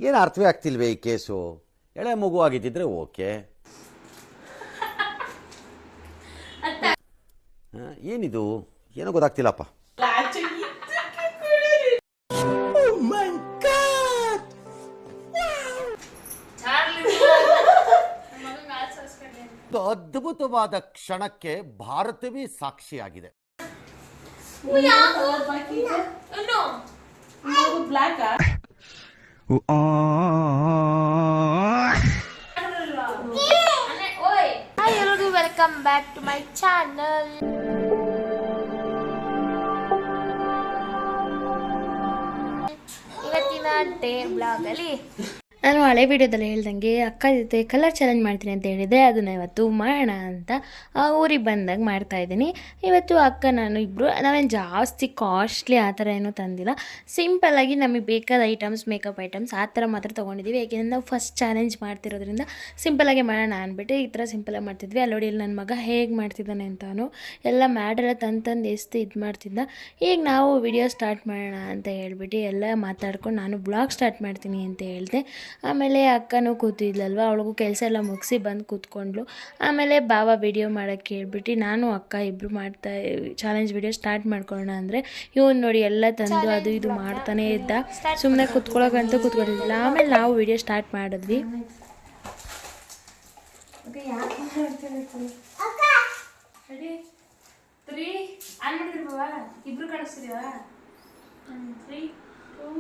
ಏನು ಅರ್ಥವೇ ಆಗ್ತಿಲ್ವೇ ಈ ಕೇಸು? ಎಳೆ ಮಗು ಆಗಿದ್ದಿದ್ರೆ ಓಕೆ. ಏನಿದು ಏನೋ ಗೊತ್ತಾಗ್ತಿಲ್ಲಪ್ಪ. ಅದ್ಭುತವಾದ ಕ್ಷಣಕ್ಕೆ ಭಾರತವೇ ಸಾಕ್ಷಿಯಾಗಿದೆ. Hi everyone, welcome back to my channel. ಇವತ್ತಿನ ಡೇ ಬ್ಲಾಗ್ ಅಲ್ಲಿ ನಾನು ಹಳೆ ವಿಡಿಯೋದಲ್ಲಿ ಹೇಳ್ದಂಗೆ ಅಕ್ಕ ಜೊತೆ ಕಲರ್ ಚಾಲೆಂಜ್ ಮಾಡ್ತೀನಿ ಅಂತ ಹೇಳಿದೆ. ಅದನ್ನು ಇವತ್ತು ಮಾಡೋಣ ಅಂತ ಊರಿಗೆ ಬಂದಾಗ ಮಾಡ್ತಾಯಿದ್ದೀನಿ. ಇವತ್ತು ಅಕ್ಕ ನಾನು ಇಬ್ಬರು ನಾವೇನು ಜಾಸ್ತಿ ಕಾಸ್ಟ್ಲಿ ಆ ಥರ ಏನೂ ತಂದಿಲ್ಲ. ಸಿಂಪಲ್ಲಾಗಿ ನಮಗೆ ಬೇಕಾದ ಐಟಮ್ಸ್, ಮೇಕಪ್ ಐಟಮ್ಸ್ ಆ ಥರ ಮಾತ್ರ ತೊಗೊಂಡಿದ್ದೀವಿ. ಏಕೆಂದರೆ ನಾವು ಫಸ್ಟ್ ಚಾಲೆಂಜ್ ಮಾಡ್ತಿರೋದ್ರಿಂದ ಸಿಂಪಲ್ಲಾಗಿ ಮಾಡೋಣ ಅಂದ್ಬಿಟ್ಟು ಈ ಥರ ಸಿಂಪಲಾಗಿ ಮಾಡ್ತಿದ್ವಿ. ಅಲ್ಲಿ ನೋಡಿ ಇಲ್ಲಿ ನನ್ನ ಮಗ ಹೇಗೆ ಮಾಡ್ತಿದ್ದಾನೆ ಅಂತಾನು ಎಲ್ಲ ಮ್ಯಾಟೆಲ್ಲ ತಂದು ಎಷ್ಟು ಇದು ಮಾಡ್ತಿದ್ದ. ಈಗ ನಾವು ವಿಡಿಯೋ ಸ್ಟಾರ್ಟ್ ಮಾಡೋಣ ಅಂತ ಹೇಳ್ಬಿಟ್ಟು ಎಲ್ಲ ಮಾತಾಡ್ಕೊಂಡು ನಾನು ಬ್ಲಾಗ್ ಸ್ಟಾರ್ಟ್ ಮಾಡ್ತೀನಿ ಅಂತ ಹೇಳಿದೆ. ಆಮೇಲೆ ಅಕ್ಕನೂ ಕೂತಿದ್ಲಲ್ವ, ಅವಳಿಗೂ ಕೆಲಸ ಎಲ್ಲ ಮುಗಿಸಿ ಬಂದು ಕೂತ್ಕೊಂಡ್ಲು. ಆಮೇಲೆ ಬಾವ ವಿಡಿಯೋ ಮಾಡೋಕ್ಕೆ ಹೇಳ್ಬಿಟ್ಟು ನಾನು ಅಕ್ಕ ಇಬ್ಬರು ಚಾಲೆಂಜ್ ವಿಡಿಯೋ ಸ್ಟಾರ್ಟ್ ಮಾಡ್ಕೊಳ್ಳೋಣ ಅಂದರೆ ಇವನು ನೋಡಿ ಎಲ್ಲ ತಂದು ಅದು ಇದು ಮಾಡ್ತಾನೇ ಇದ್ದ. ಸುಮ್ಮನೆ ಕೂತ್ಕೊಳ್ಳೋಕ್ಕಂತೂ ಕೂತ್ಕೊಂಡಿದ್ದಿಲ್ಲ. ಆಮೇಲೆ ನಾವು ವಿಡಿಯೋ ಸ್ಟಾರ್ಟ್ ಮಾಡಿದ್ವಿ. ಇಬ್ರು ಕಾಣಿಸ್ತಿದೀವಾ? 3, 2,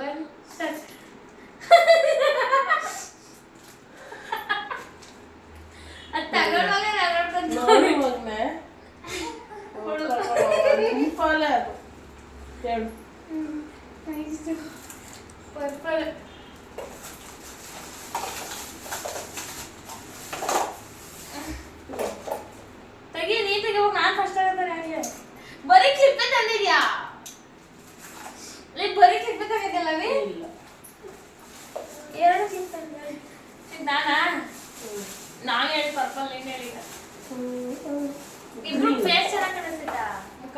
1 ಸ್ಟಾರ್ಟ್. ಬರೀ ಕ್ಲಿಪ್ಪೆ ತಂದಿದ್ಯಾ? ಬರೀ ಕ್ಲಿಪ್ಪೆ ತಂದಿದ್ದಲ್ಲವೇ? ಎರಡು ಕ್ಲಿಪ್ ತಂದೆ. ನಾನು ಹೇಳಿ ಪರ್ಪಲ್, ನೀನು ಹೇಳಿದ. ಇಬ್ರು ಫೇಸ್ ಚೆನ್ನಾಗಿ ಕಾಣಿಸ್ತಿದ್ದ, ಮುಖ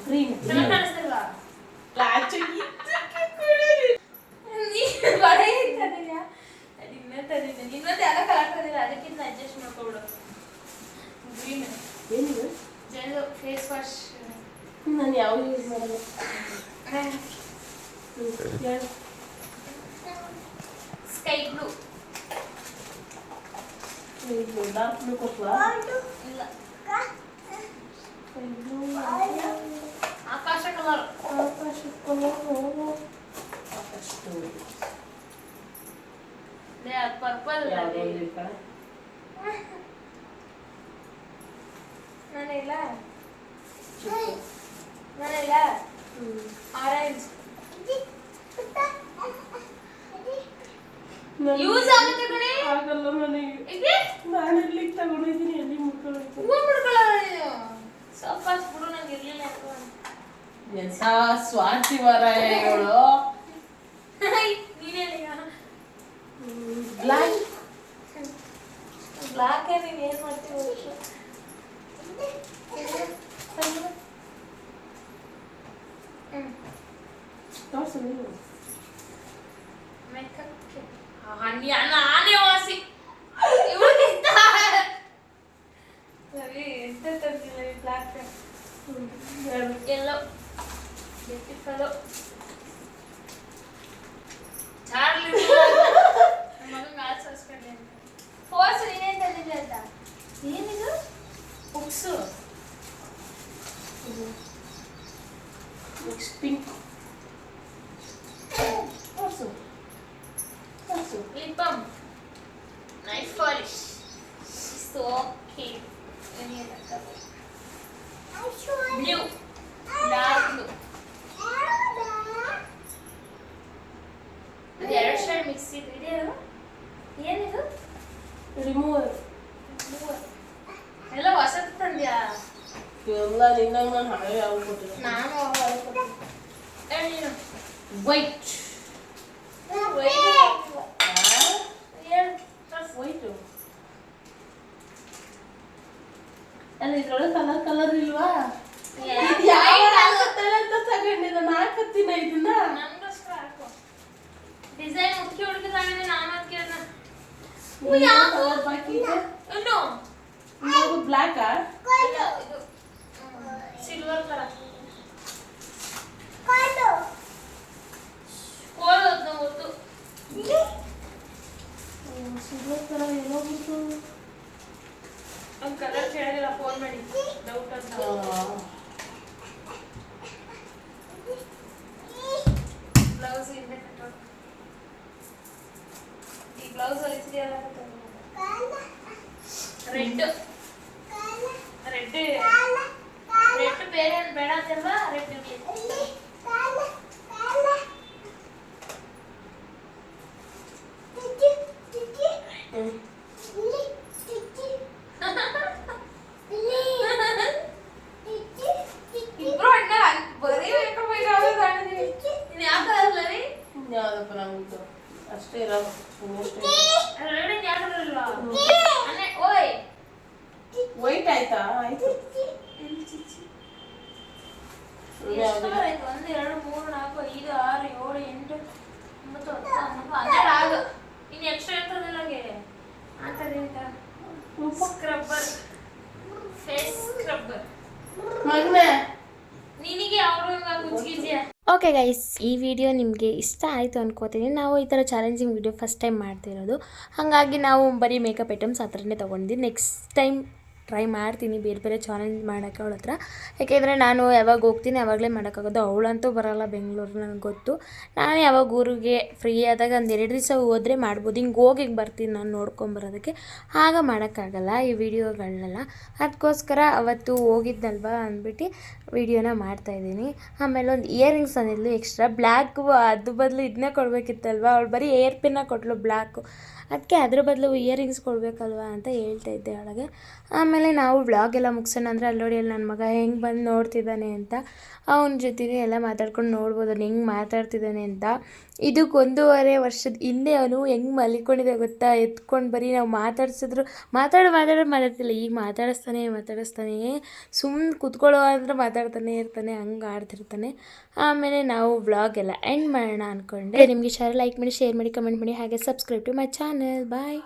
ಗ್ರೀನ್ ಚೆನ್ನಾಗಿ ಕಾಣಿಸ್ತಿಲ್ವಾ? ಬರೀ ತಂದಿದ್ಯಾ? ಇನ್ನೇ ತಂದಿದ್ದೆ. ಇನ್ನೊಂದು ಎಲ್ಲ ಕಲರ್ ತಂದಿಲ್ಲ, ಅದಕ್ಕಿಂತ ಅಡ್ಜಸ್ಟ್ ಮಾಡ್ಕೊಬಿಡು. ಗ್ರೀನ್ ಏನಿದೆ? Gel face wash. ನಾನು ಯಾವುದು ಯೂಸ್ ಮಾಡೋದು? Sky blue. ಡಾರ್ಕ್ ಬ್ಲೂ ಕೊಟ್ವಾ? ಇಲ್ಲ, ಆಕಾಶ ಕಲರ್. ಆಕಾಶ ಕಲರ್ ಪರ್ಪಲ್. ನಾನಿಲ್ಲ ಆರೆಂಜ್ ಯೂಸ್ ಆಗುತ್ತೆ ಕಣೆ. ಆಗಲ್ಲ ನನಗೆ. ನಾನು ಎಲ್ಲಿಗೆ ತಗೊಂಡಿದ್ದೀನಿ, ಎಲ್ಲಿ ಮುಟ್ಕೊಳ್ಳೋದು? ಹೂವು ಮುಟ್ಕೊಳ್ಳೋ ಸ್ವಲ್ಪ ಬಿಡು, ನಂಗೆ ಇರಲಿಲ್ಲ. ಎಂಥ ಸ್ವಾರ್ಥಿ ಮಾರಾಯಗಳು. ನೀನೇನು ಬ್ಲ್ಯಾಕ್ ಬ್ಲ್ಯಾಕ್ ನೀನು ಏನು ಮಾಡ್ತೀವಿ? ತೋರಿಸು ನೀವು ಮೇಕಪ್ಗೆ. ನಾನೇ ವಾಸಿ ಇವಳಿಗಿಂತ ಎಂತ ತಂದಿಲ್ಲ. Black, yellow, beautiful. ಚಾರ್ಲಿ ಮಗ ಮ್ಯಾಚ್ ಹಸ್ಕೊಂಡೆ ಅಂತ ಫೋರ್ಸ್. ನೀನೇನು ತಂದಿದ್ದೆ ಅಂತ? ಏನಿದು? ಬುಕ್ಸು. Books pink. ತೋರಿಸು ತೋರಿಸು. Lip balm, nail polish. So cute. Blue, dark blue. ಎರಡು ಶೇಡ್ ಮಿಕ್ಸ್ ಇದೆ. ಏನಿದು? ರಿಮೂವರ್. ಎಲ್ಲ ಹೊಸದು ತಂದ್ಯಾ? ಎಲ್ಲ ನಿನ್ನ ನಾನು ಹಳೆ ಯಾವ ಕೊಟ್ಟಿದ್ದೆ? ನಾನು ಹಳೆ ಕೊಟ್ಟಿದ್ದೆ. ನೀನು ವೈಟ್. ವೈಟು ಅಲ್ಲ, ಇದ್ರೊಳಗೆ ಕಲರ್ ಕಲರ್ ಇಲ್ವಾ? ತಗೊಂಡಿದ್ದ. ನಾನು ಹಾಕತ್ತೀನ ಇದನ್ನ. ಡಿಸೈನ್ ಹುಡುಕಿ ಹುಡುಕಿ ಬ್ಲ್ಯಾಕಾ ಸಿಲ್ವರ್ ಕಲರ್ ಸಿಲ್ವರ್ ಕಲರ್ ಎಲ್ಲೋಗ್ಬಿಟ್ಟು ಒಂದು ಕಲರ್ ಕೇಳಿಲ್ಲ ಫೋನ್ ಮಾಡಿ ಡೌಟ್ ಅಂತ ಬ್ಲೌಸ್ ಹಿಂದೆ ಕಟ್ಟೋದು ಈ ಬ್ಲೌಸ್ ಹೊಲಿಸಿದೆಯಲ್ಲ ರೆಡ್ ರೆಡ್ ರೆಡ್ ಬೇರೆ ಬೇಡ ಅಂತಲ್ವಾ ರೆಡ್ ಇಬ್ರು ಅಣ್ಣ ಬರೀ ಯಾವ್ದಪ್ಪ ನಮ್ದು ಅಷ್ಟೇ ಇರೋದು ಓಯ್ ವೈಟ್ ಆಯ್ತಾ ಆಯ್ತು ಎಷ್ಟು 1 2 3 4 5 6 7 8 9 10 11 12 ಆಗ ಇನ್ನು ಎಕ್ಸ್ಟ್ರಾ ಇರ್ತದಲ್ಲ ಸ್ಕ್ರಬ್ಬರ್ ಫೇಸ್ ಸ್ಕ್ರಬ್ಬರ್ ಮಗನೇ ನಿನಗೆ ಅವರು ಕುಚ್ಚಿದ್ಯಾ ಓಕೆ ಗೈಸ್, ಈ ವಿಡಿಯೋ ನಿಮಗೆ ಇಷ್ಟ ಆಯಿತು ಅನ್ಕೋತೀನಿ. ನಾವು ಈ ಥರ ಚಾಲೆಂಜಿಂಗ್ ವಿಡಿಯೋ ಫಸ್ಟ್ ಟೈಮ್ ಮಾಡ್ತಿರೋದು, ಹಾಗಾಗಿ ನಾವು ಬರೀ ಮೇಕಪ್ ಐಟಮ್ಸ್ ಆ ಥರನೇ ತೊಗೊಂಡಿದ್ವಿ. ನೆಕ್ಸ್ಟ್ ಟೈಮ್ ಟ್ರೈ ಮಾಡ್ತೀನಿ ಬೇರೆ ಬೇರೆ ಚಾಲೆಂಜ್ ಮಾಡೋಕ್ಕೆ ಅವಳ ಹತ್ರ. ಯಾಕೆಂದರೆ ನಾನು ಯಾವಾಗ ಹೋಗ್ತೀನಿ ಆವಾಗಲೇ ಮಾಡೋಕ್ಕಾಗೋದು. ಅವಳಂತೂ ಬರೋಲ್ಲ ಬೆಂಗಳೂರು, ನನಗೆ ಗೊತ್ತು. ನಾನು ಯಾವಾಗ ಊರಿಗೆ ಫ್ರೀ ಆದಾಗ ಒಂದು 2 ದಿವಸ ಹೋದರೆ ಮಾಡ್ಬೋದು. ಹಿಂಗೆ ಹೋಗಿ ಬರ್ತೀನಿ ನಾನು ನೋಡ್ಕೊಂಬರೋದಕ್ಕೆ, ಆಗ ಮಾಡೋಕ್ಕಾಗಲ್ಲ ಈ ವಿಡಿಯೋಗಳನ್ನೆಲ್ಲ. ಅದಕ್ಕೋಸ್ಕರ ಅವತ್ತು ಹೋಗಿದ್ದಲ್ವ ಅಂದ್ಬಿಟ್ಟು ವಿಡಿಯೋನ ಮಾಡ್ತಾಯಿದ್ದೀನಿ. ಆಮೇಲೆ ಒಂದು ಇಯರಿಂಗ್ಸ್ ಅಂದಿದ್ಲು ಎಕ್ಸ್ಟ್ರಾ ಬ್ಲ್ಯಾಕು, ಅದು ಬದಲು ಇದನ್ನೇ ಕೊಡಬೇಕಿತ್ತಲ್ವ. ಅವಳು ಬರೀ ಏರ್ ಪಿನ್ನ ಕೊಟ್ಟಳು ಬ್ಲ್ಯಾಕು, ಅದಕ್ಕೆ ಅದ್ರ ಬದಲು ಇಯರಿಂಗ್ಸ್ ಕೊಡಬೇಕಲ್ವ ಅಂತ ಹೇಳ್ತಾ ಇದ್ದೆ ಅವಳಿಗೆ. ಆಮೇಲೆ ನಾವು ವ್ಲಾಗೆಲ್ಲ ಮುಗಿಸೋಣ ಅಂದರೆ ಅಲ್ಲಿ ನೋಡಿ ಅಲ್ಲಿ ನನ್ನ ಮಗ ಹೆಂಗೆ ಬಂದು ನೋಡ್ತಿದ್ದಾನೆ ಅಂತ. ಅವನ ಜೊತೆಗೆ ಎಲ್ಲ ಮಾತಾಡ್ಕೊಂಡು ನೋಡ್ಬೋದು ಅವ್ನು ಹೆಂಗೆ ಮಾತಾಡ್ತಿದ್ದಾನೆ ಅಂತ. ಇದಕ್ಕೆ 1.5 ವರ್ಷದ ಹಿಂದೆ ಅವನು ಹೆಂಗೆ ಮಲಿಕೊಂಡಿದೆ ಗೊತ್ತಾ, ಎತ್ಕೊಂಡು ಬರೀ ನಾವು ಮಾತಾಡ್ಸಿದ್ರು ಮಾತಾಡ್ತಿಲ್ಲ. ಈಗ ಮಾತಾಡಿಸ್ತಾನೆ ಸುಮ್ಮನೆ ಕೂತ್ಕೊಳ್ಳೋ ಅಂದರೆ ಮಾತಾಡ್ತಾನೆ ಇರ್ತಾನೆ, ಹಂಗೆ ಆಡ್ತಿರ್ತಾನೆ. ಆಮೇಲೆ ನಾವು ವ್ಲಾಗೆಲ್ಲ ಎಂಡ್ ಮಾಡೋಣ ಅಂದ್ಕೊಂಡೆ. ನಿಮಗೆ ಲೈಕ್ ಮಾಡಿ, ಶೇರ್ ಮಾಡಿ, ಕಮೆಂಟ್ ಮಾಡಿ, ಹಾಗೆ subscribe to my channel. Bye.